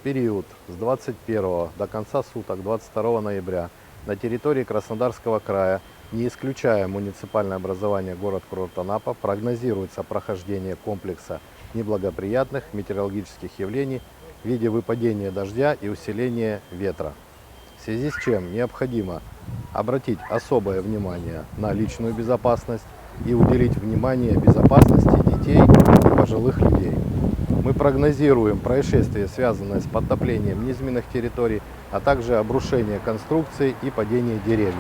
период с 21 до конца суток 22 ноября на территории Краснодарского края, не исключая муниципальное образование город-курорт Анапа, прогнозируется прохождение комплекса неблагоприятных метеорологических явлений в виде выпадения дождя и усиления ветра. В связи с чем необходимо обратить особое внимание на личную безопасность и уделить внимание безопасности детей и пожилых людей. Мы прогнозируем происшествия, связанные с подтоплением низменных территорий, а также обрушение конструкций и падение деревьев.